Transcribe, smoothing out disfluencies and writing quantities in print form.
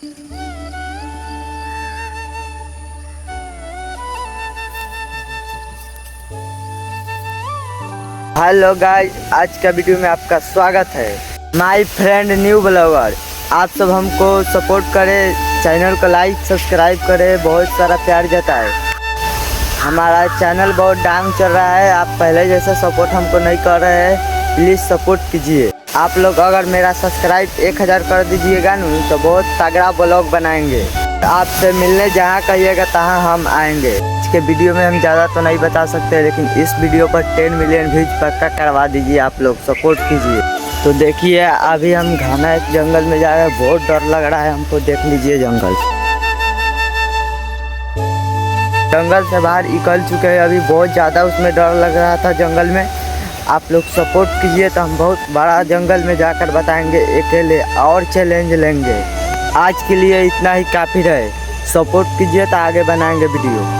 Hello guys, आज का video में आपका स्वागत है। माय फ्रेंड न्यू ब्लॉगर, आप सब हमको सपोर्ट करें, चैनल को लाइक सब्सक्राइब करें, बहुत सारा प्यार जताए। हमारा चैनल बहुत डाउन चल रहा है, आप पहले जैसा सपोर्ट हमको नहीं कर रहे हैं, प्लीज़ सपोर्ट कीजिए। आप लोग अगर मेरा सब्सक्राइब 1000 कर दीजिएगा न तो बहुत तगड़ा ब्लॉग बनाएंगे। आपसे मिलने जहाँ कहिएगा तहाँ हम आएंगे। के वीडियो में हम ज़्यादा तो नहीं बता सकते, लेकिन इस वीडियो पर 10 मिलियन व्यूज पक्का करवा दीजिए। आप लोग सपोर्ट कीजिए। तो देखिए, अभी हम घना एक जंगल में जा रहे हैं, बहुत डर लग रहा है हमको। देख लीजिए, जंगल से बाहर निकल चुके हैं, अभी बहुत ज़्यादा उसमें डर लग रहा था जंगल में। आप लोग सपोर्ट कीजिए तो हम बहुत बड़ा जंगल में जाकर बताएंगे, अकेले और चैलेंज लेंगे। आज के लिए इतना ही काफ़ी रहे, सपोर्ट कीजिए तो आगे बनाएंगे वीडियो।